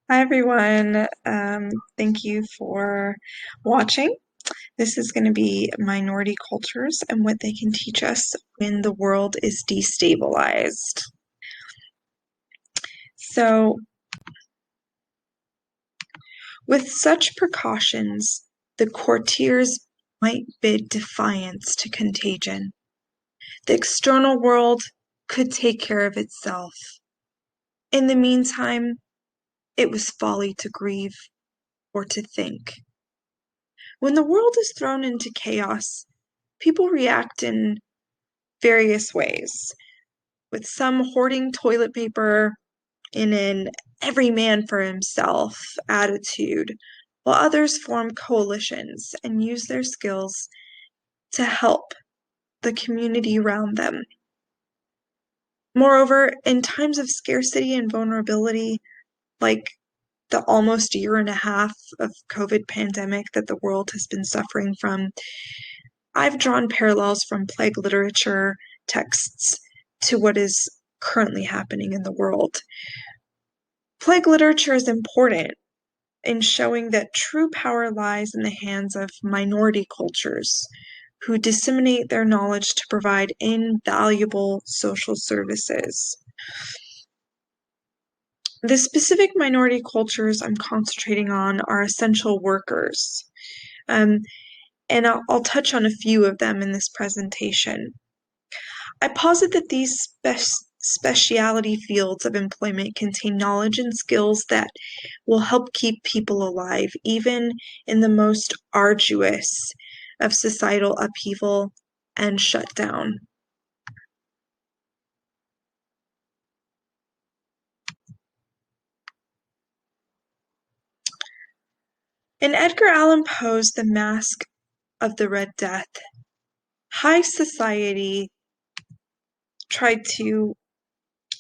Hi everyone. Thank you for watching. This is going to be minority cultures and what they can teach us when the world is destabilized. So, with such precautions, the courtiers might bid defiance to contagion. The external world could take care of itself. In the meantime, it was folly to grieve or to think. When the world is thrown into chaos, people react in various ways, with some hoarding toilet paper in an every man for himself attitude, while others form coalitions and use their skills to help the community around them. Moreover, in times of scarcity and vulnerability, like the almost year and a half of COVID pandemic that the world has been suffering from, I've drawn parallels from plague literature texts to what is currently happening in the world. Plague literature is important in showing that true power lies in the hands of minority cultures who disseminate their knowledge to provide invaluable social services. The specific minority cultures I'm concentrating on are essential workers. Um, and I'll touch on a few of them in this presentation. I posit that these specialty fields of employment contain knowledge and skills that will help keep people alive, even in the most arduous of societal upheaval and shutdown. In Edgar Allan Poe's The Masque of the Red Death, high society tried to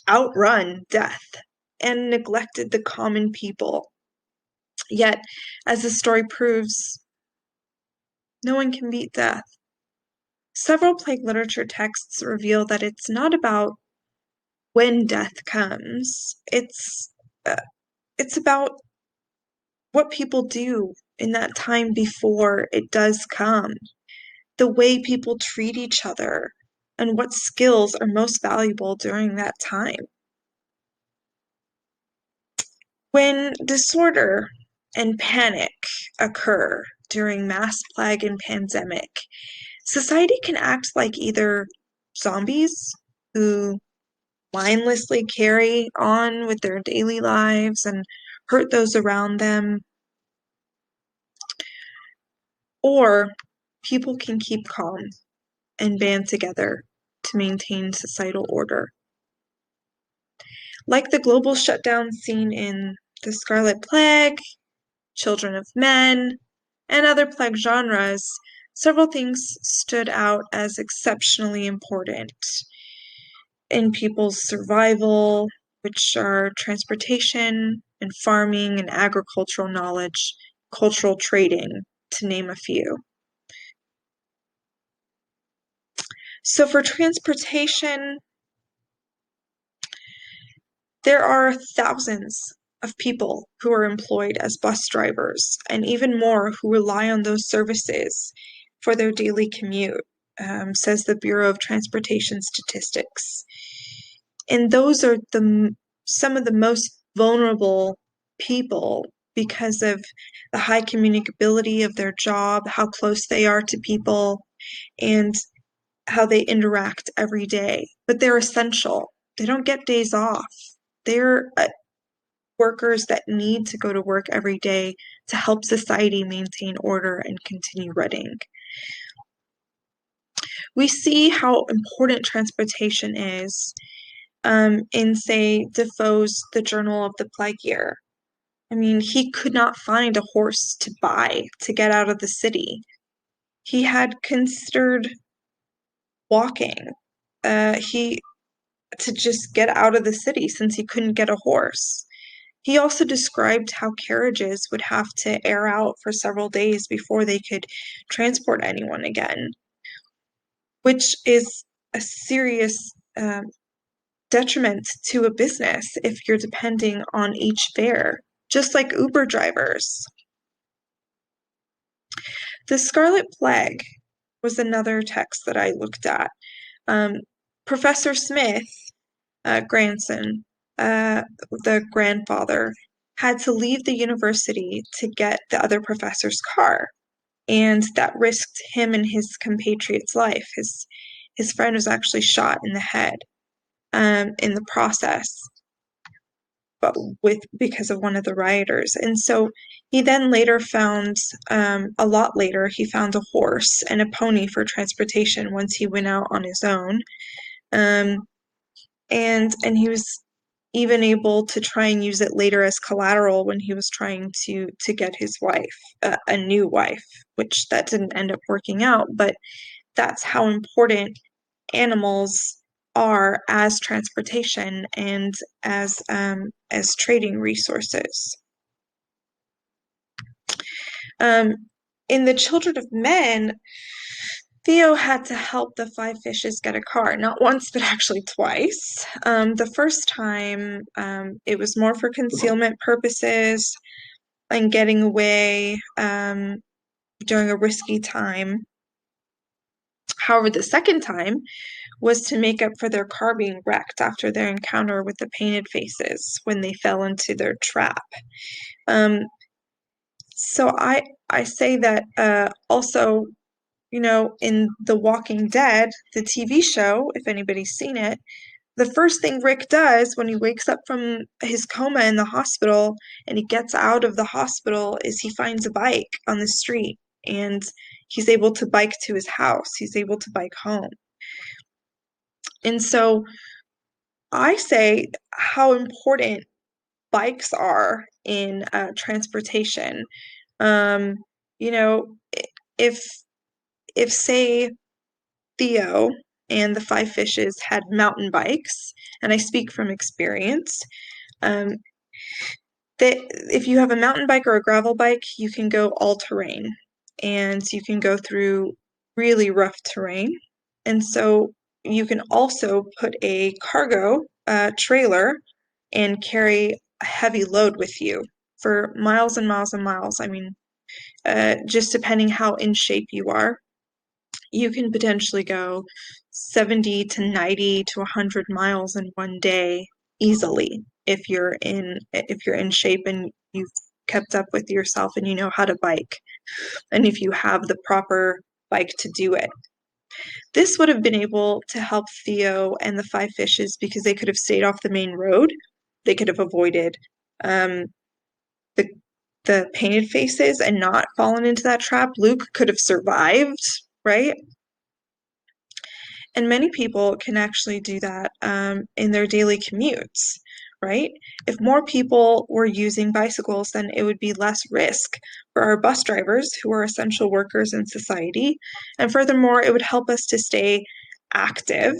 outrun death and neglected the common people. Yet, as the story proves, no one can beat death. Several plague literature texts reveal that it's not about when death comes. It's about what people do in that time before it does come, the way people treat each other, and what skills are most valuable during that time. When disorder and panic occur during mass plague and pandemic, society can act like either zombies who mindlessly carry on with their daily lives and hurt those around them, or people can keep calm and band together to maintain societal order. Like the global shutdown seen in the Scarlet Plague, Children of Men, and other plague genres, several things stood out as exceptionally important in people's survival, which are transportation and farming and agricultural knowledge, cultural trading, to name a few. So for transportation, there are thousands of people who are employed as bus drivers, and even more who rely on those services for their daily commute, says the Bureau of Transportation Statistics. And those are some of the most vulnerable people because of the high communicability of their job, how close they are to people, and how they interact every day. But they're essential. They don't get days off. They're workers that need to go to work every day to help society maintain order and continue running. We see how important transportation is in, say, Defoe's The Journal of the Plague Year. I mean, he could not find a horse to buy to get out of the city. He had considered walking. He to just get out of the city since he couldn't get a horse. He also described how carriages would have to air out for several days before they could transport anyone again, which is a serious detriment to a business if you're depending on each fare just like Uber drivers. The Scarlet Plague was another text that I looked at. Professor Smith, grandson, the grandfather, had to leave the university to get the other professor's car, and that risked him and his compatriot's life. His friend was actually shot in the head in the process, but because of one of the rioters. And so he then later found, a lot later, he found a horse and a pony for transportation once he went out on his own. And he was even able to try and use it later as collateral when he was trying to get his wife, a new wife, which that didn't end up working out. But that's how important animals are as transportation and as trading resources. In the Children of Men, Theo had to help the five fishes get a car, not once, but actually twice. The first time, it was more for concealment purposes and getting away during a risky time. However, the second time was to make up for their car being wrecked after their encounter with the painted faces when they fell into their trap. So I say that also, in The Walking Dead, the TV show, if anybody's seen it, the first thing Rick does when he wakes up from his coma in the hospital and he gets out of the hospital is he finds a bike on the street, and he's able to bike to his house. He's able to bike home. And so I say how important bikes are in transportation. You know, if say Theo and the five fishes had mountain bikes, and I speak from experience, that if you have a mountain bike or a gravel bike, you can go all terrain and you can go through really rough terrain. And so you can also put a cargo trailer and carry a heavy load with you for miles and miles and miles. I mean, just depending how in shape you are, you can potentially go 70 to 90 to 100 miles in one day easily if you're in shape and you've kept up with yourself and you know how to bike, and if you have the proper bike to do it. This would have been able to help Theo and the five fishes because they could have stayed off the main road. They could have avoided the painted faces and not fallen into that trap. Luke could have survived, right? And many people can actually do that in their daily commutes, right? If more people were using bicycles, then it would be less risk for our bus drivers, who are essential workers in society. And furthermore, it would help us to stay active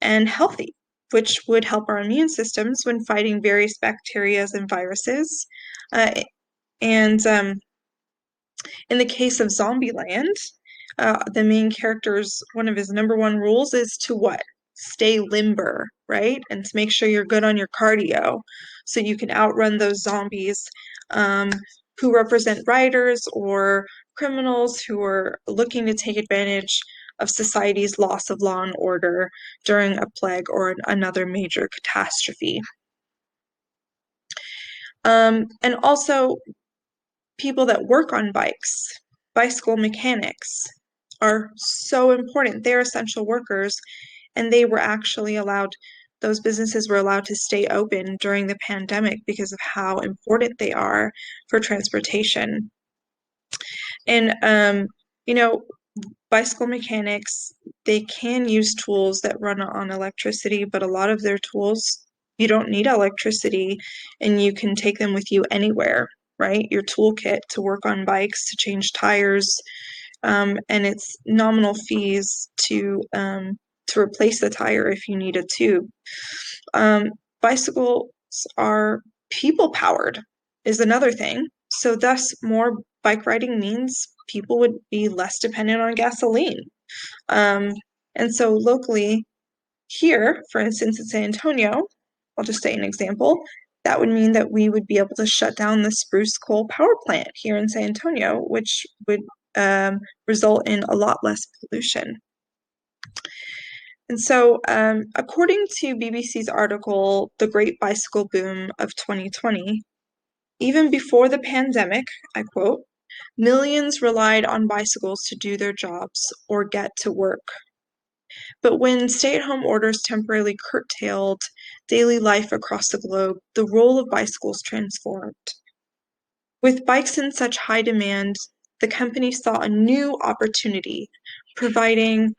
and healthy, which would help our immune systems when fighting various bacteria and viruses. And in the case of Zombieland, the main character's one of his number one rules is to what? Stay limber, right? And to make sure you're good on your cardio so you can outrun those zombies who represent rioters or criminals who are looking to take advantage of society's loss of law and order during a plague or another major catastrophe. And also, people that work on bikes, bicycle mechanics, are so important. They're essential workers, and they were actually allowed, those businesses were allowed to stay open during the pandemic because of how important they are for transportation. And, bicycle mechanics, they can use tools that run on electricity, but a lot of their tools, you don't need electricity, and you can take them with you anywhere, right? Your toolkit to work on bikes, to change tires, and it's nominal fees to replace the tire if you need a tube. Bicycles are people-powered, is another thing. So thus, more bike riding means people would be less dependent on gasoline. And so locally here, for instance, in San Antonio, I'll just say an example, That would mean that we would be able to shut down the Spruce coal power plant here in San Antonio, which would result in a lot less pollution. And so, according to BBC's article, The Great Bicycle Boom of 2020, even before the pandemic, I quote, millions relied on bicycles to do their jobs or get to work. But when stay-at-home orders temporarily curtailed daily life across the globe, the role of bicycles transformed. With bikes in such high demand, the company saw a new opportunity, providing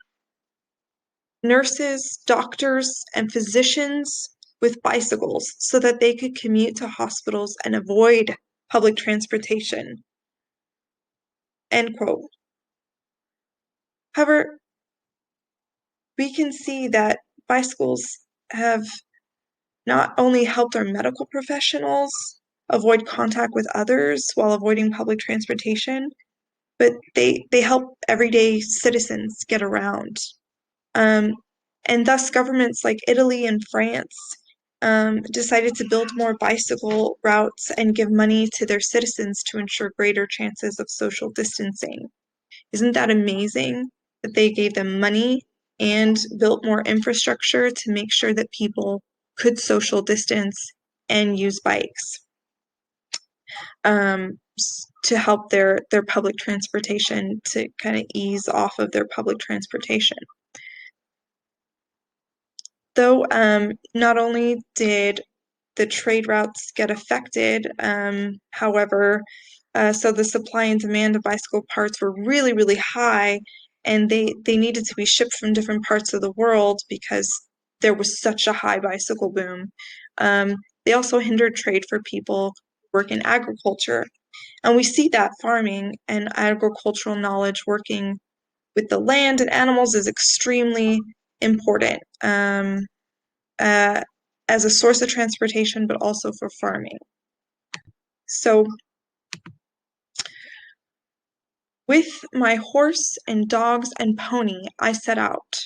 nurses, doctors, and physicians with bicycles so that they could commute to hospitals and avoid public transportation. End quote. However, we can see that bicycles have not only helped our medical professionals avoid contact with others while avoiding public transportation, but they help everyday citizens get around. And thus governments like Italy and France decided to build more bicycle routes and give money to their citizens to ensure greater chances of social distancing. Isn't that amazing that they gave them money and built more infrastructure to make sure that people could social distance and use bikes to help their public transportation, to kind of ease off of their public transportation. Though not only did the trade routes get affected, however, so the supply and demand of bicycle parts were really, really high, and they needed to be shipped from different parts of the world because there was such a high bicycle boom. They also hindered trade for people who work in agriculture. And we see that farming and agricultural knowledge working with the land and animals is extremely important as a source of transportation, but also for farming. So with my horse and dogs and pony, I set out.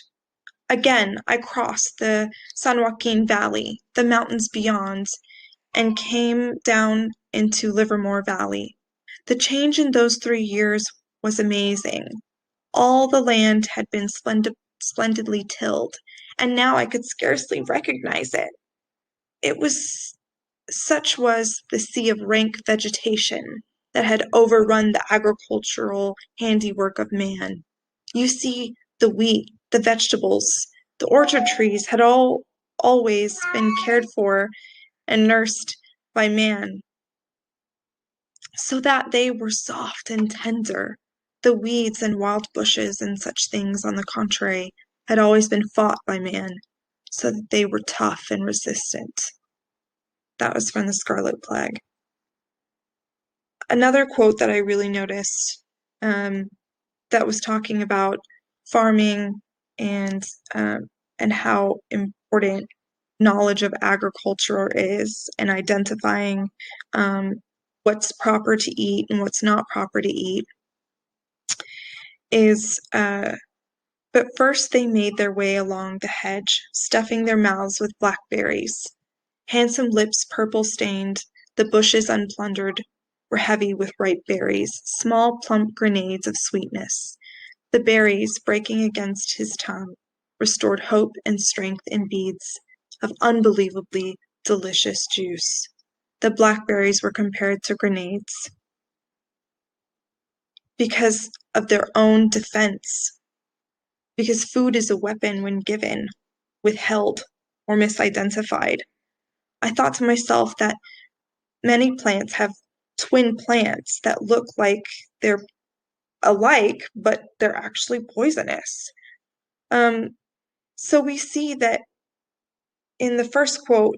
Again, I crossed the San Joaquin Valley, the mountains beyond, and came down into Livermore Valley. The change in those 3 years was amazing. All the land had been splendidly tilled, and now I could scarcely recognize it. Such was the sea of rank vegetation that had overrun the agricultural handiwork of man. You see, the wheat, the vegetables, the orchard trees had always been cared for and nursed by man, so that they were soft and tender. The weeds and wild bushes and such things, on the contrary, had always been fought by man, so that they were tough and resistant. That was from the Scarlet Plague. Another quote that I really noticed that was talking about farming and how important knowledge of agriculture is, and identifying what's proper to eat and what's not proper to eat is but first they made their way along the hedge, stuffing their mouths with blackberries. Handsome lips purple-stained, the bushes unplundered were heavy with ripe berries, small plump grenades of sweetness. The berries, breaking against his tongue, restored hope and strength in beads of unbelievably delicious juice. The blackberries were compared to grenades because of their own defense, because food is a weapon when given, withheld, or misidentified. I thought to myself that many plants have twin plants that look like they're alike, but they're actually poisonous. So we see that in the first quote,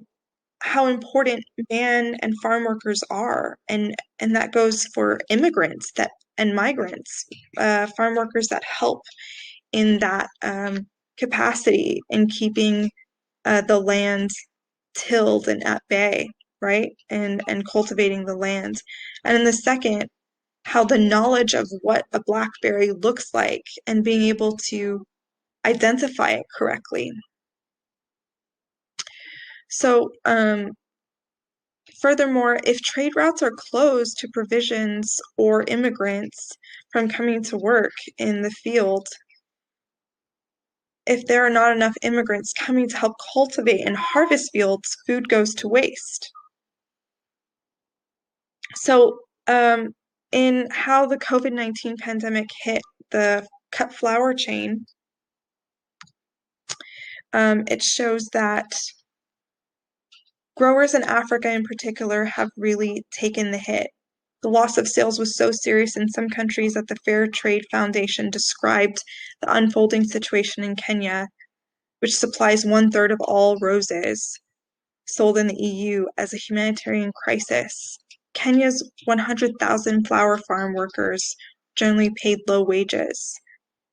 how important man and farm workers are, and that goes for immigrants and migrants, farm workers that help in that capacity in keeping the land tilled and at bay, right? And cultivating the land. And in the second, how the knowledge of what a blackberry looks like and being able to identify it correctly. So Furthermore, if trade routes are closed to provisions or immigrants from coming to work in the field, if there are not enough immigrants coming to help cultivate and harvest fields, food goes to waste. So, in how the COVID-19 pandemic hit the cut flower chain, it shows that growers in Africa in particular have really taken the hit. The loss of sales was so serious in some countries that the Fair Trade Foundation described the unfolding situation in Kenya, which supplies 1/3 of all roses sold in the EU, as a humanitarian crisis. Kenya's 100,000 flower farm workers generally paid low wages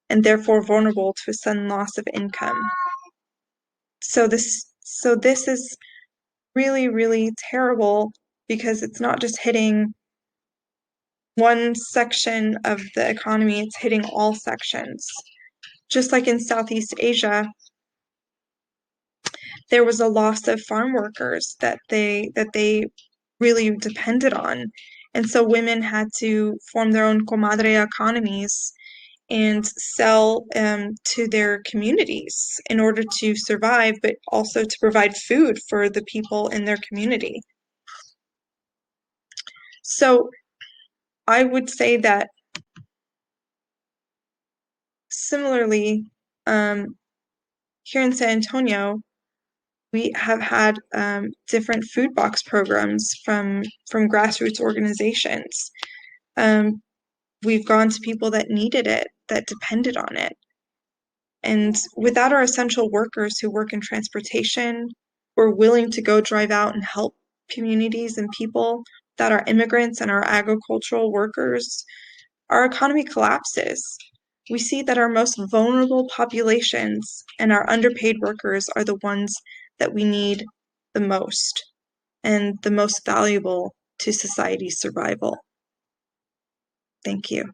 and therefore vulnerable to a sudden loss of income. So this is really, really terrible, because it's not just hitting one section of the economy, it's hitting all sections. Just like in Southeast Asia, there was a loss of farm workers that they really depended on. And so women had to form their own comadre economies and sell to their communities in order to survive, but also to provide food for the people in their community. So I would say that similarly, here in San Antonio, we have had different food box programs from grassroots organizations. We've gone to people that needed it, that depended on it. And without our essential workers who work in transportation, we're willing to go drive out and help communities and people, that our immigrants and our agricultural workers, our economy collapses. We see that our most vulnerable populations and our underpaid workers are the ones that we need the most and the most valuable to society's survival. Thank you.